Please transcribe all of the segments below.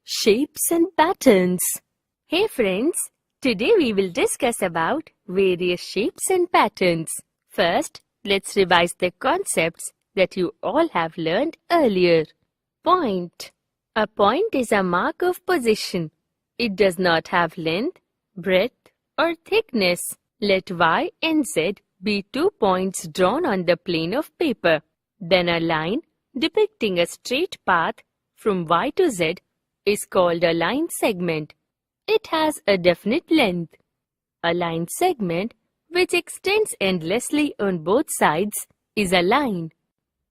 Shapes and patterns. Hey friends, today we will discuss about various shapes and patterns. First, let's revise the concepts that you all have learned earlier. Point. A point is a mark of position. It does not have length, breadth or thickness. Let Y and Z be 2 points drawn on the plane of paper. Then a line depicting a straight path from Y to Z is called a line segment. It has a definite length. A line segment which extends endlessly on both sides is a line.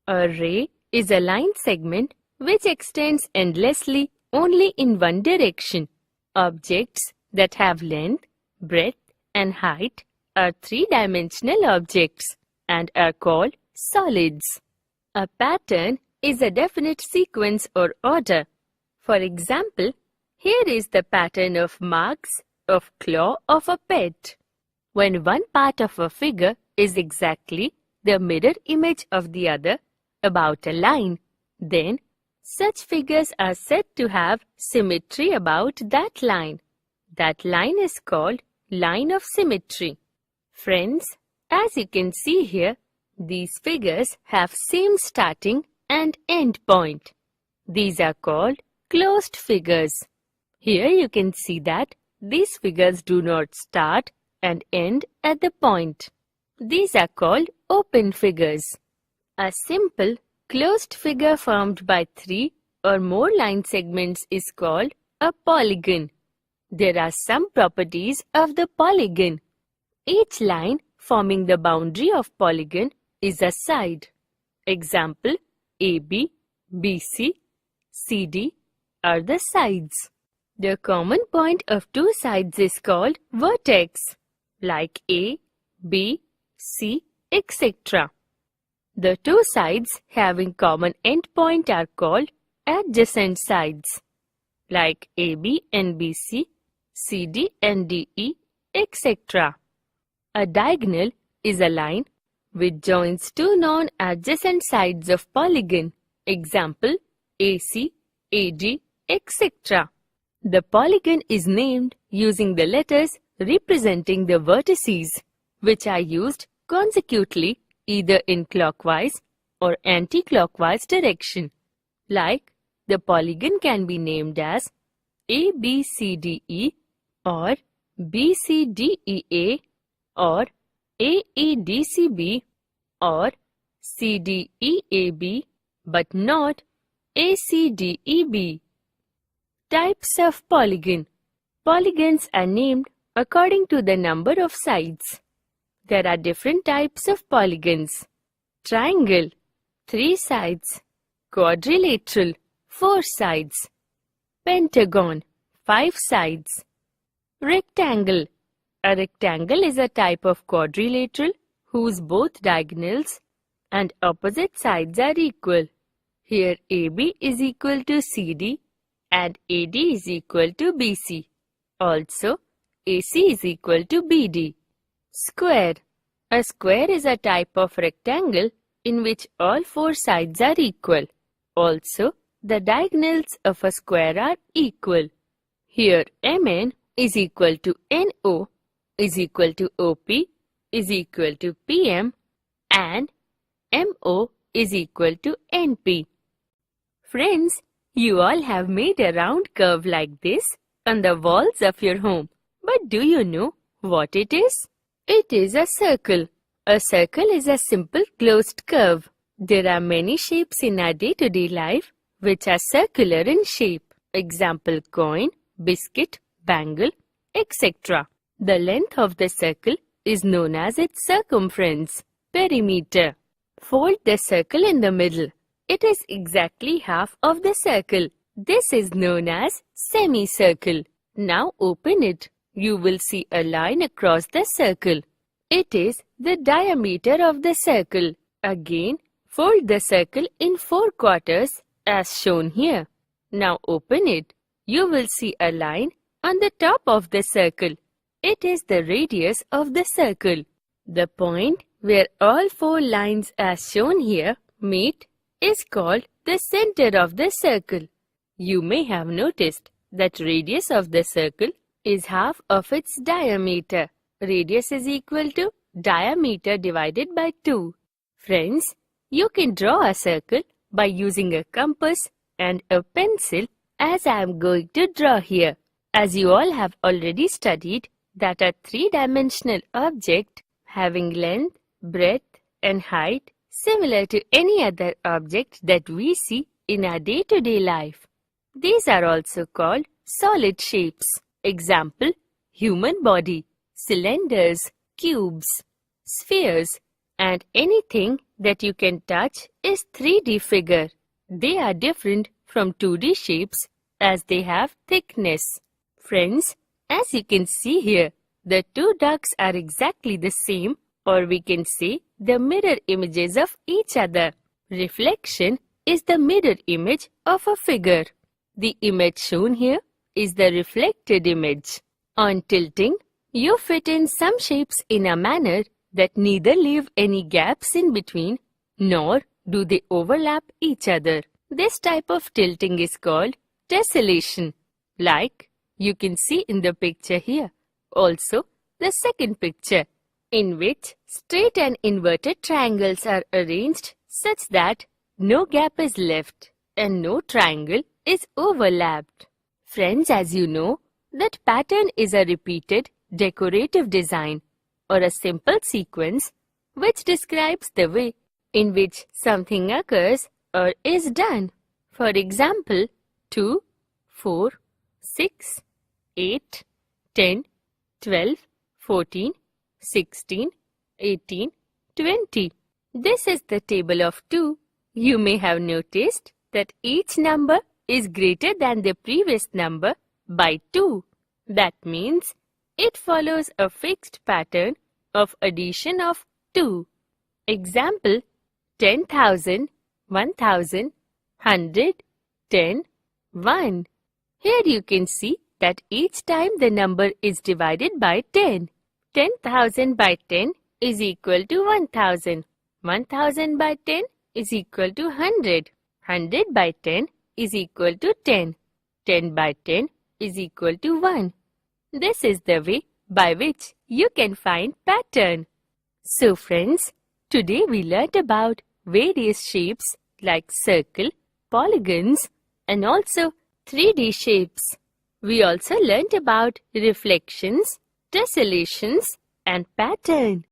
A ray is a line segment which extends endlessly only in one direction. Objects that have length, breadth and height are three-dimensional objects and are called solids. A pattern is a definite sequence or order. For example, here is the pattern of marks of claw of a pet. When one part of a figure is exactly the mirror image of the other about a line, then such figures are said to have symmetry about that line. That line is called line of symmetry. Friends, as you can see here, these figures have same starting and end point. These are called closed figures. Here you can see that these figures do not start and end at the point. These are called open figures. A simple closed figure formed by 3 or more line segments is called a polygon. There are some properties of the polygon. Each line forming the boundary of polygon is a side. Example, AB, BC, CD are the sides. The common point of two sides is called vertex, like A, B, C, etc. The two sides having common endpoint are called adjacent sides, like AB and BC, CD and DE, etc. A diagonal is a line which joins two non-adjacent sides of polygon. Example, AC, AD, etc. The polygon is named using the letters representing the vertices, which are used consecutively either in clockwise or anti-clockwise direction. Like, the polygon can be named as ABCDE or BCDEA or AEDCB or CDEAB, but not ACDEB. Types of polygon. Polygons are named according to the number of sides. There are different types of polygons. Triangle, 3 sides. Quadrilateral, 4 sides. Pentagon, 5 sides. Rectangle. A rectangle is a type of quadrilateral whose both diagonals and opposite sides are equal. Here AB is equal to CD and AD is equal to BC. Also, AC is equal to BD. Square. A square is a type of rectangle in which all 4 sides are equal. Also, the diagonals of a square are equal. Here MN is equal to NO is equal to OP is equal to PM and MO is equal to NP. Friends, you all have made a round curve like this on the walls of your home. But do you know what it is? It is a circle. A circle is a simple closed curve. There are many shapes in our day-to-day life which are circular in shape. Example, coin, biscuit, bangle, etc. The length of the circle is known as its circumference, perimeter. Fold the circle in the middle. It is exactly half of the circle. This is known as semicircle. Now open it. You will see a line across the circle. It is the diameter of the circle. Again, fold the circle in 4 quarters as shown here. Now open it. You will see a line on the top of the circle. It is the radius of the circle. The point where all 4 lines as shown here meet is called the center of the circle. You may have noticed that radius of the circle is half of its diameter. Radius is equal to diameter divided by 2. Friends, you can draw a circle by using a compass and a pencil as I am going to draw here. As you all have already studied that a three-dimensional object having length, breadth and height similar to any other object that we see in our day-to-day life. These are also called solid shapes. Example, human body, cylinders, cubes, spheres, and anything that you can touch is 3D figure. They are different from 2D shapes as they have thickness. Friends, as you can see here, the two ducks are exactly the same, or we can say the mirror images of each other. Reflection is the mirror image of a figure. The image shown here is the reflected image. On tilting, you fit in some shapes in a manner that neither leave any gaps in between nor do they overlap each other. This type of tilting is called tessellation, like you can see in the picture here. Also, the second picture, in which straight and inverted triangles are arranged such that no gap is left and no triangle is overlapped. Friends, as you know, that pattern is a repeated decorative design or a simple sequence which describes the way in which something occurs or is done. For example, 2, 4, 6, 8, 10, 12, 14, 16, 18, 20. This is the table of 2. You may have noticed that each number is greater than the previous number by 2. That means it follows a fixed pattern of addition of 2. Example, 10,000, 1,000, 100, 10, 1. Here you can see that each time the number is divided by 10. 10,000 by 10 is equal to 1,000. 1,000 by 10 is equal to 100. 100 by 10 is equal to 10. 10 by 10 is equal to 1. This is the way by which you can find pattern. So friends, today we learnt about various shapes like circle, polygons and also 3D shapes. We also learnt about reflections, tessellations and pattern.